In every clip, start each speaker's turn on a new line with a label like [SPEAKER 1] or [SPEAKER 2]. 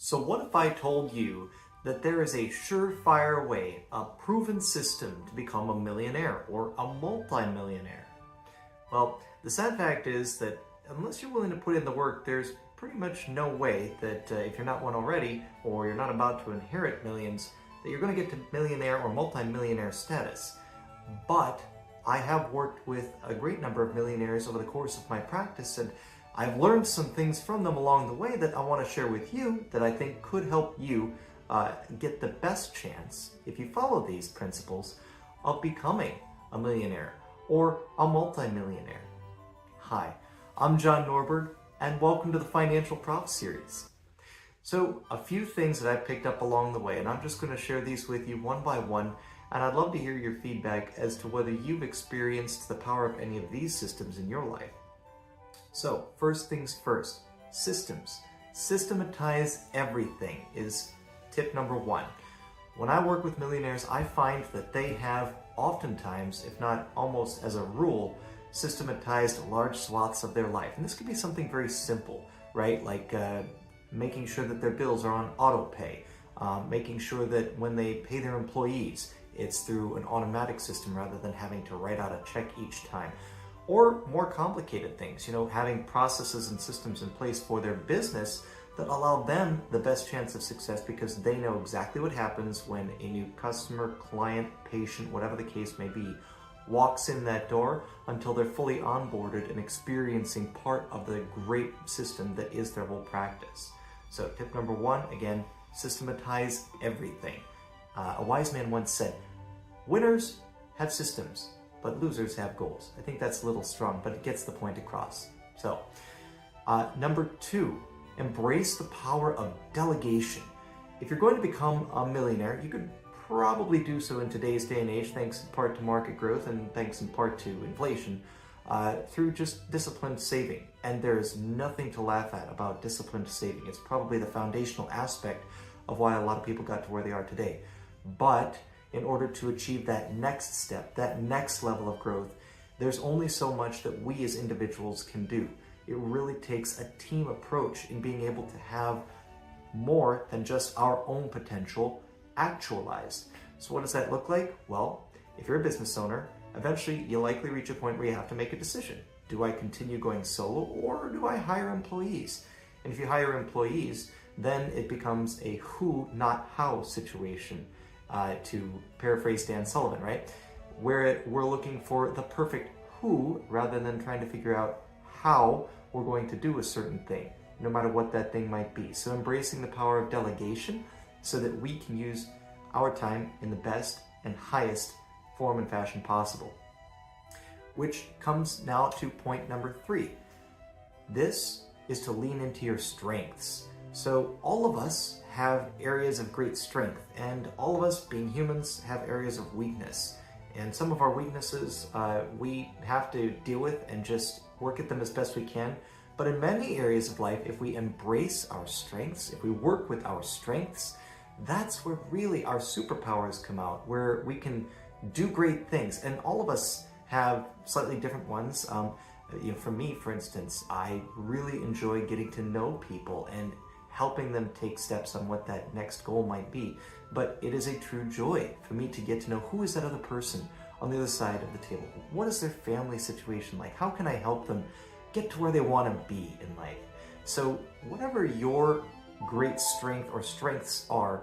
[SPEAKER 1] So what if I told you that there is a surefire way, a proven system to become a millionaire or a multi-millionaire? Well, the sad fact is that unless you're willing to put in the work, there's pretty much no way that if you're not one already, or you're not about to inherit millions, that you're going to get to millionaire or multi-millionaire status. But I have worked with a great number of millionaires over the course of my practice, and I've learned some things from them along the way that I want to share with you that I think could help you get the best chance, if you follow these principles, of becoming a millionaire or a multi-millionaire. Hi, I'm John Norberg, and welcome to the Financial Prof Series. So, a few things that I've picked up along the way, and I'm just going to share these with you one by one, and I'd love to hear your feedback as to whether you've experienced the power of any of these systems in your life. So, first things first, systems. Systematize everything is tip number one. When I work with millionaires, I find that they have oftentimes, if not almost as a rule, systematized large swaths of their life. And this could be something very simple, right? Like making sure that their bills are on auto pay, making sure that when they pay their employees, it's through an automatic system rather than having to write out a check each time. Or more complicated things, having processes and systems in place for their business that allow them the best chance of success because they know exactly what happens when a new customer, client, patient, whatever the case may be, walks in that door until they're fully onboarded and experiencing part of the great system that is their whole practice. So tip number one, again, systematize everything. A wise man once said, winners have systems, but losers have goals. I think that's a little strong, but it gets the point across. So, number two, embrace the power of delegation. If you're going to become a millionaire, you could probably do so in today's day and age, thanks in part to market growth and thanks in part to inflation, through just disciplined saving. And there's nothing to laugh at about disciplined saving. It's probably the foundational aspect of why a lot of people got to where they are today. But in order to achieve that next step, that next level of growth, there's only so much that we as individuals can do. It really takes a team approach in being able to have more than just our own potential actualized. So what does that look like? Well, if you're a business owner, eventually you'll likely reach a point where you have to make a decision. Do I continue going solo or do I hire employees? And if you hire employees, then it becomes a who, not how situation. To paraphrase Dan Sullivan, right? Where we're looking for the perfect who rather than trying to figure out how we're going to do a certain thing, no matter what that thing might be. So embracing the power of delegation so that we can use our time in the best and highest form and fashion possible. Which comes now to point number three. This is to lean into your strengths. So all of us have areas of great strength, and all of us, being humans, have areas of weakness. And some of our weaknesses we have to deal with and just work at them as best we can. But in many areas of life, if we embrace our strengths, if we work with our strengths, that's where really our superpowers come out, where we can do great things. And all of us have slightly different ones. For me, for instance, I really enjoy getting to know people and helping them take steps on what that next goal might be. But it is a true joy for me to get to know who is that other person on the other side of the table. What is their family situation like? How can I help them get to where they want to be in life? So whatever your great strength or strengths are,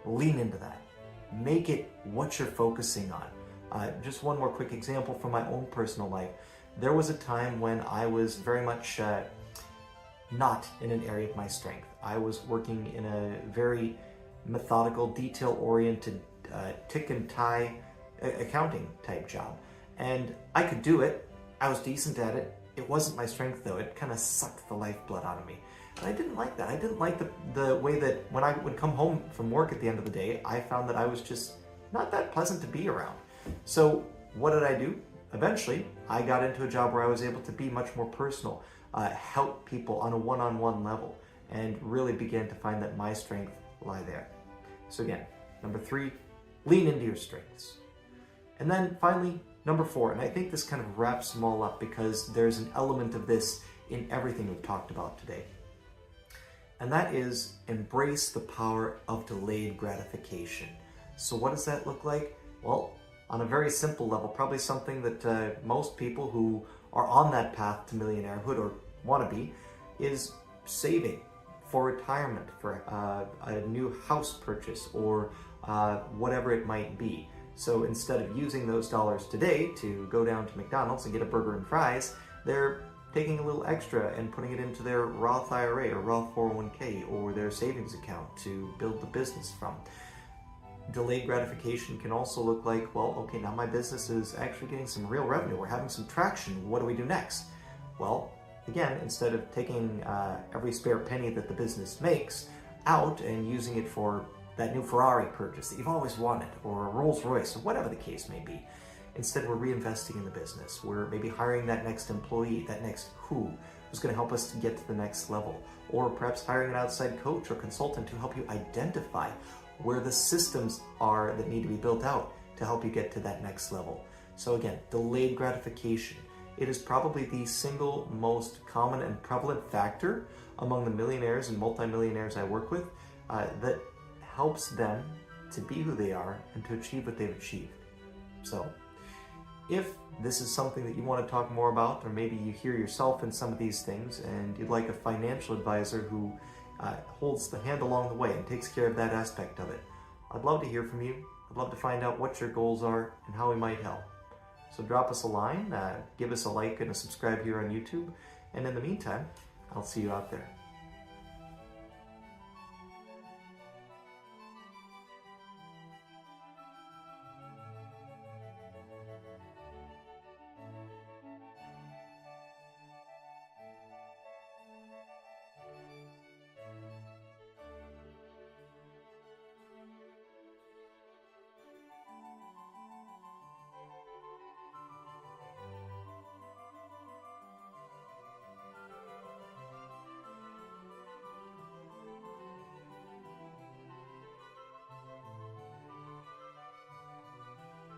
[SPEAKER 1] lean into that. Make it what you're focusing on. Just one more quick example from my own personal life. There was a time when I was very much not in an area of my strength. I was working in a very methodical, detail-oriented, tick and tie accounting type job. And I could do it. I was decent at it. It wasn't my strength though. It kind of sucked the lifeblood out of me. And I didn't like that. I didn't like the way that when I would come home from work at the end of the day, I found that I was just not that pleasant to be around. So what did I do? Eventually, I got into a job where I was able to be much more personal, help people on a one-on-one level, and really began to find that my strength lie there. So again, number three, lean into your strengths. And then finally, number four, and I think this kind of wraps them all up because there's an element of this in everything we've talked about today. and that is embrace the power of delayed gratification. So what does that look like? Well, on a very simple level, probably something that most people who are on that path to millionairehood or want to be, is saving for retirement, for a new house purchase, or whatever it might be. So instead of using those dollars today to go down to McDonald's and get a burger and fries, they're taking a little extra and putting it into their Roth IRA or Roth 401k or their savings account to build the business from. Delayed gratification can also look like, well, okay, now my business is actually getting some real revenue. We're having some traction. What do we do next? Well, again, instead of taking every spare penny that the business makes out and using it for that new Ferrari purchase that you've always wanted, or a Rolls Royce, or whatever the case may be, instead we're reinvesting in the business. We're maybe hiring that next employee, that next who's going to help us to get to the next level, or perhaps hiring an outside coach or consultant to help you identify where the systems are that need to be built out to help you get to that next level. So again, delayed gratification. It is probably the single most common and prevalent factor among the millionaires and multimillionaires I work with that helps them to be who they are and to achieve what they've achieved. So if this is something that you want to talk more about, or maybe you hear yourself in some of these things and you'd like a financial advisor who holds the hand along the way and takes care of that aspect of it, I'd love to hear from you. I'd love to find out what your goals are and how we might help. So drop us a line, give us a like and a subscribe here on YouTube, and in the meantime, I'll see you out there.